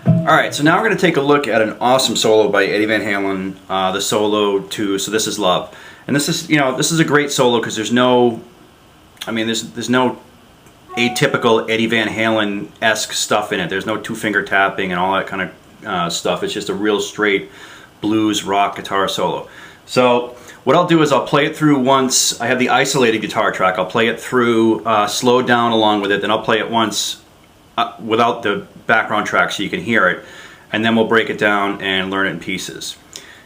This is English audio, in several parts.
Alright, so now we're going to take a look at an awesome solo by Eddie Van Halen, the solo to So This Is Love. And this is, this is a great solo because there's no, there's no atypical Eddie Van Halen-esque stuff in it. There's no two-finger tapping and all that kind of stuff. It's just a real straight blues rock guitar solo. So what I'll do is I'll play it through once. I have the isolated guitar track. I'll play it through, slow down along with it, then I'll play it once without the background track so you can hear it, and then we'll break it down and learn it in pieces.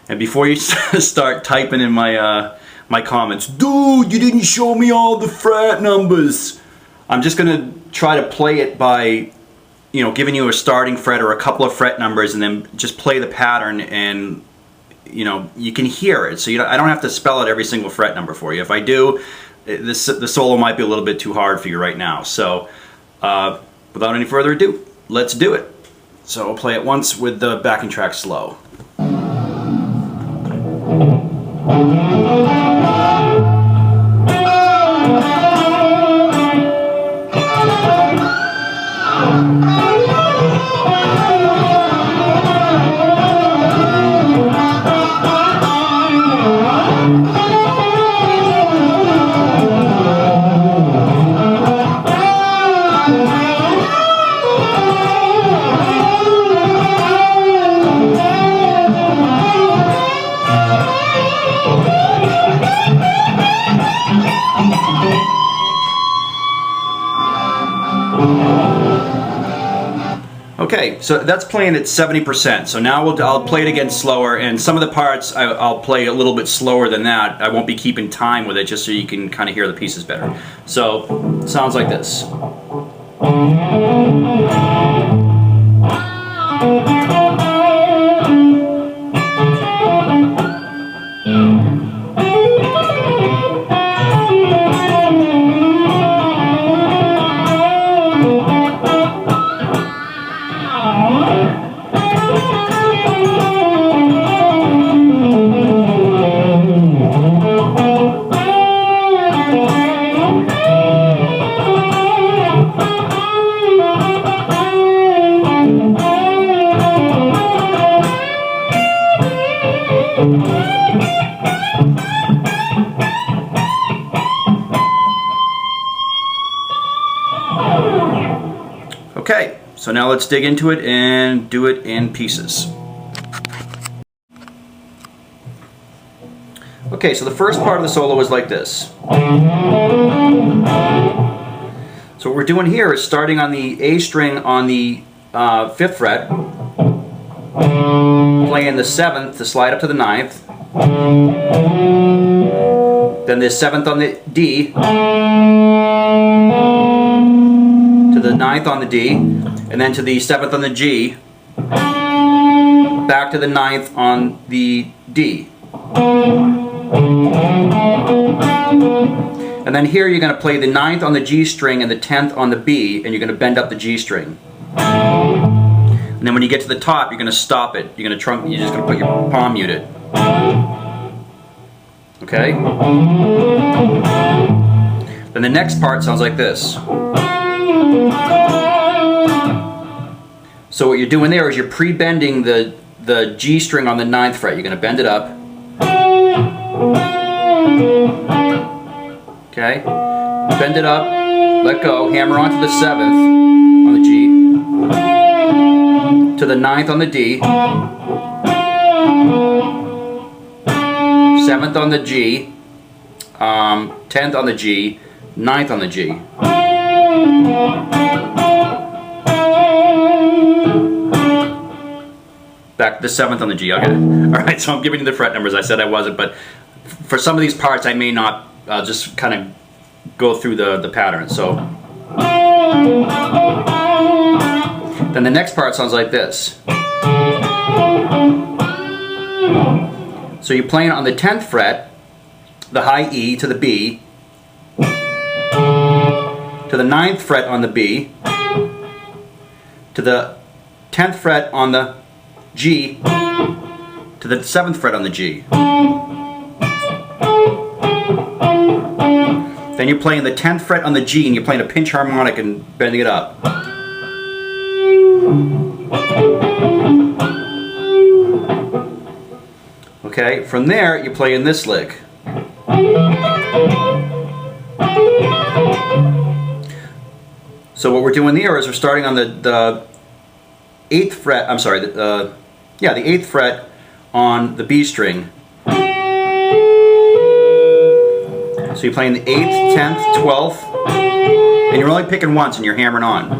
And before you start typing in my my comments, dude, you didn't show me all the fret numbers, I'm just gonna try to play it by giving you a starting fret or a couple of fret numbers, and then just play the pattern, and you can hear it. So I don't have to spell out every single fret number for you. If I do, the solo might be a little bit too hard for you right now. So without any further ado, let's do it. So I'll play it once with the backing track slow. Okay, so that's playing at 70%. So now I'll play it again slower, and some of the parts I'll play a little bit slower than that. I won't be keeping time with it, just so you can kind of hear the pieces better. So, sounds like this. Okay, so now let's dig into it and do it in pieces. Okay, so the first part of the solo is like this. So what we're doing here is starting on the A string on the 5th fret, playing the 7th to slide up to the 9th, then the 7th on the D, to the 9th on the D, and then to the 7th on the G, back to the 9th on the D. And then here you're going to play the 9th on the G string and the 10th on the B, and you're going to bend up the G string. And then when you get to the top, you're going to stop it. You're just going to put your palm muted. Okay? Then the next part sounds like this. So what you're doing there is you're pre-bending the G string on the 9th fret. You're going to bend it up. Okay? Bend it up, let go, hammer onto the 7th on the G, to the 9th on the D, 7th on the G, 10th on the G, 9th on the G. Back to the 7th on the G. Okay. Alright, so I'm giving you the fret numbers. I said I wasn't, but for some of these parts I may not just kind of go through the pattern. So then the next part sounds like this. So you're playing on the 10th fret, the high E to the B, to the 9th fret on the B, to the 10th fret on the G, to the 7th fret on the G. Then you're playing the 10th fret on the G, and you're playing a pinch harmonic and bending it up. Okay, from there you play in this lick. So what we're doing there is we're starting on the 8th fret, I'm sorry, the 8th fret on the B string. So you're playing the 8th, 10th, 12th, and you're only picking once and you're hammering on.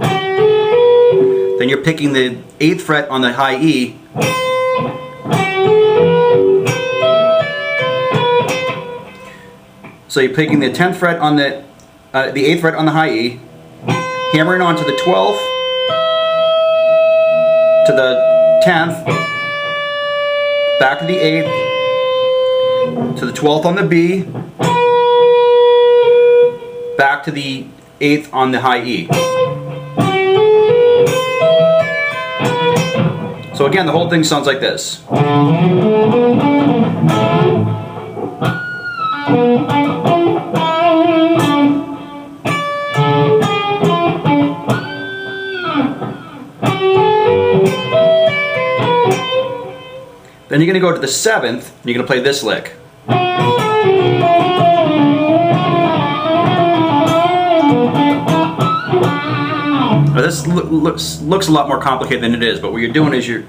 Then you're picking the 8th fret on the high E, so you're picking the 10th fret on the 8th fret on the high E, hammering on to the 12th, to the 10th, back to the 8th, to the 12th on the B, back to the 8th on the high E. So again, the whole thing sounds like this. Then you're going to go to the 7th, and you're going to play this lick. Now this looks a lot more complicated than it is, but what you're doing is you're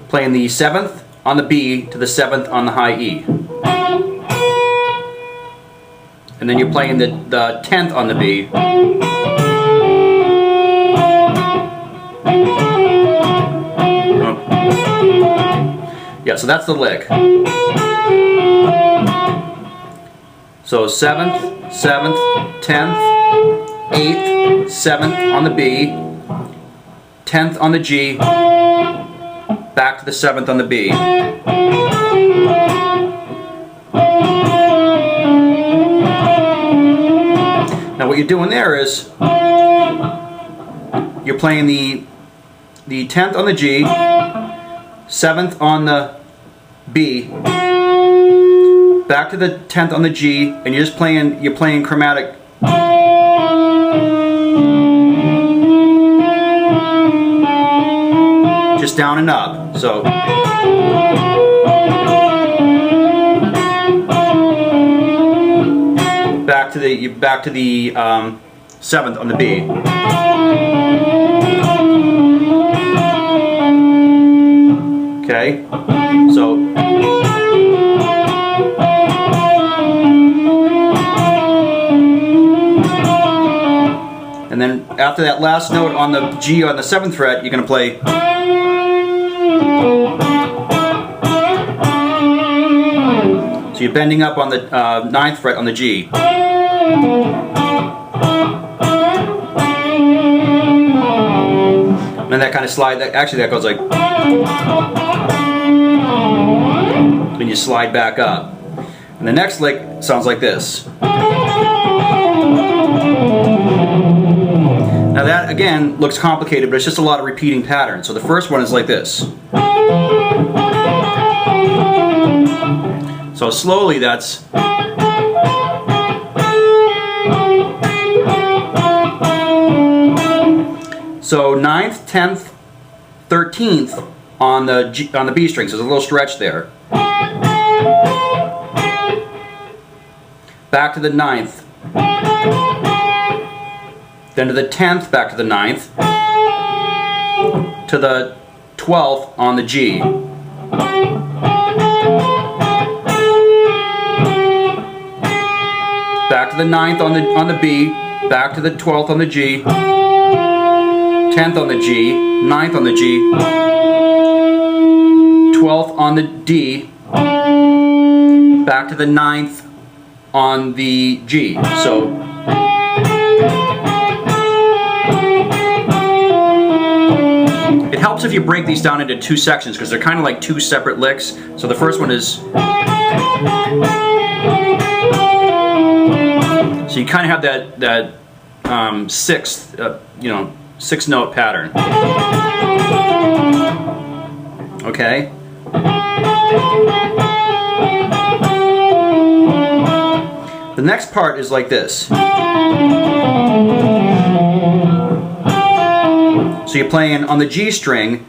playing the 7th on the B to the 7th on the high E. And then you're playing the 10th on the B. Yeah, so that's the lick. So 7th, 7th, 10th, 8th, 7th on the B, 10th on the G, back to the 7th on the B. Now what you're doing there is you're playing the 10th on the G, 7th on the B, back to the 10th on the G, and you're playing chromatic. Just down and up. So back to the 7th on the B. Okay, so and then after that last note on the G on the 7th fret, you're going to play. So you're bending up on the 9th fret on the G. And then that kind of slide, actually that goes like, then you slide back up. And the next lick sounds like this. Now that again looks complicated, but it's just a lot of repeating patterns. So the first one is like this. So slowly that's so 9th, 10th, 13th on the B string. So there's a little stretch there. Back to the 9th. Then to the 10th, back to the 9th. To the 12th on the G. Back to the 9th on the B, back to the 12th on the G, 10th on the G, 9th on the G, 12th on the D, back to the 9th on the G. So it helps if you break these down into two sections because they're kind of like two separate licks. So the first one is, so you kind of have that sixth, six note pattern. Okay. The next part is like this. So you're playing on the G string,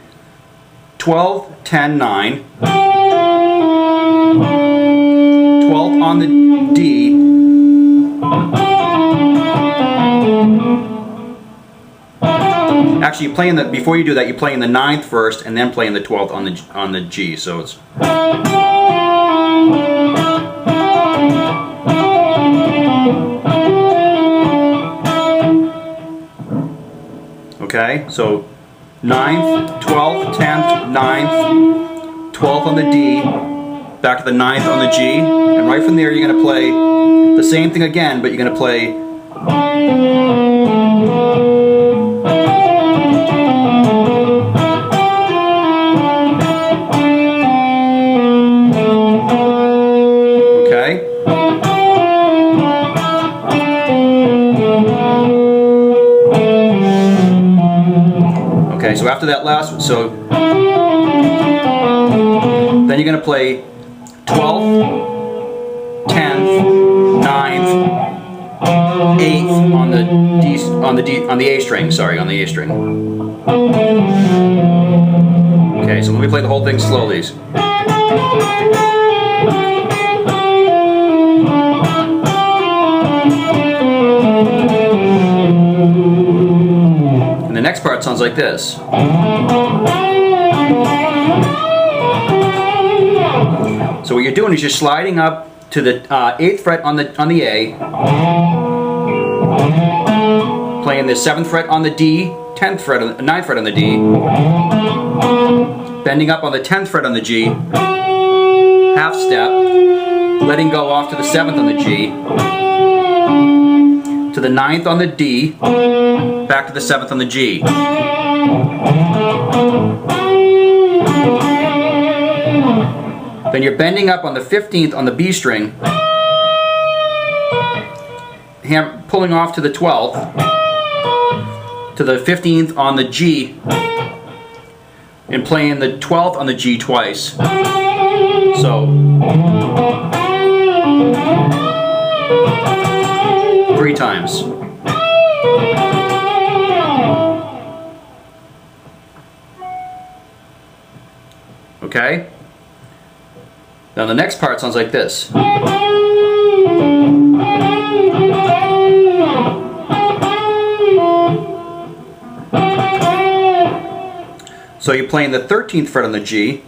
12, 10, 9, 12th on the D, actually, before you do that, you're playing the 9th first, and then playing the 12th on the G. So it's okay. So 9th, 12th, 10th, 9th, 12th on the D, back to the 9th on the G, and right from there you're going to play the same thing again, but you're going to play okay, so after that last one, so then you're going to play 12th, 10th, 9th, 8th on the A string, sorry, on the A string. Okay, so let me play the whole thing slowly. And the next part sounds like this. So what you're doing is you're sliding up to the 8th fret on the A, playing the 7th fret on the D, 10th fret, 9th fret on the D, bending up on the 10th fret on the G, half step, letting go off to the 7th on the G, to the 9th on the D, back to the 7th on the G. Then you're bending up on the 15th on the B string, pulling off to the 12th, to the 15th on the G, and playing the 12th on the G twice. So, 3 times. Okay? Now the next part sounds like this. So you're playing the 13th fret on the G,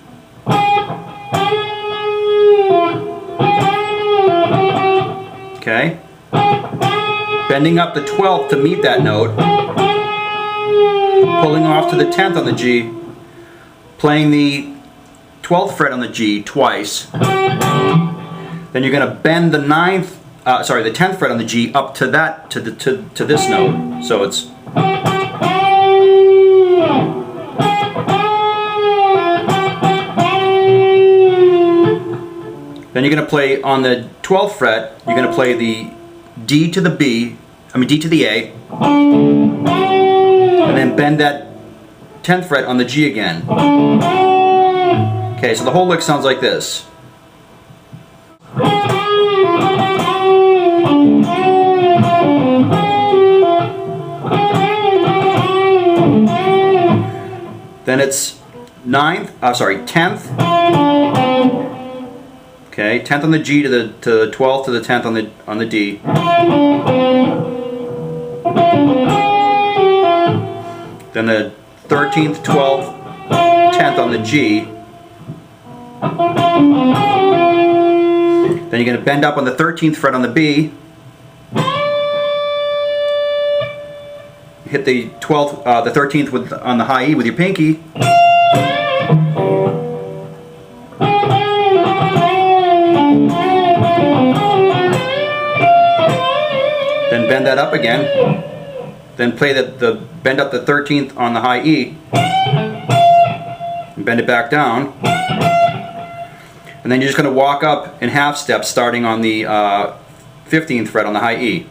okay, bending up the 12th to meet that note, pulling off to the 10th on the G, playing the 12th fret on the G twice, then you're going to bend the 10th fret on the G up to that, to this note. So it's then you're going to play on the 12th fret, you're going to play the D to the B, D to the A, and then bend that 10th fret on the G again. Okay, so the whole lick sounds like this. Then it's 10th. Okay, 10th on the G to the 12th to the 10th on the D. Then the 13th, 12th, 10th on the G. Then you're going to bend up on the 13th fret on the B. Hit the 13th on the high E with your pinky. Then bend that up again. Then play bend up the 13th on the high E. And bend it back down. And then you're just going to walk up in half steps starting on the 15th fret on the high E.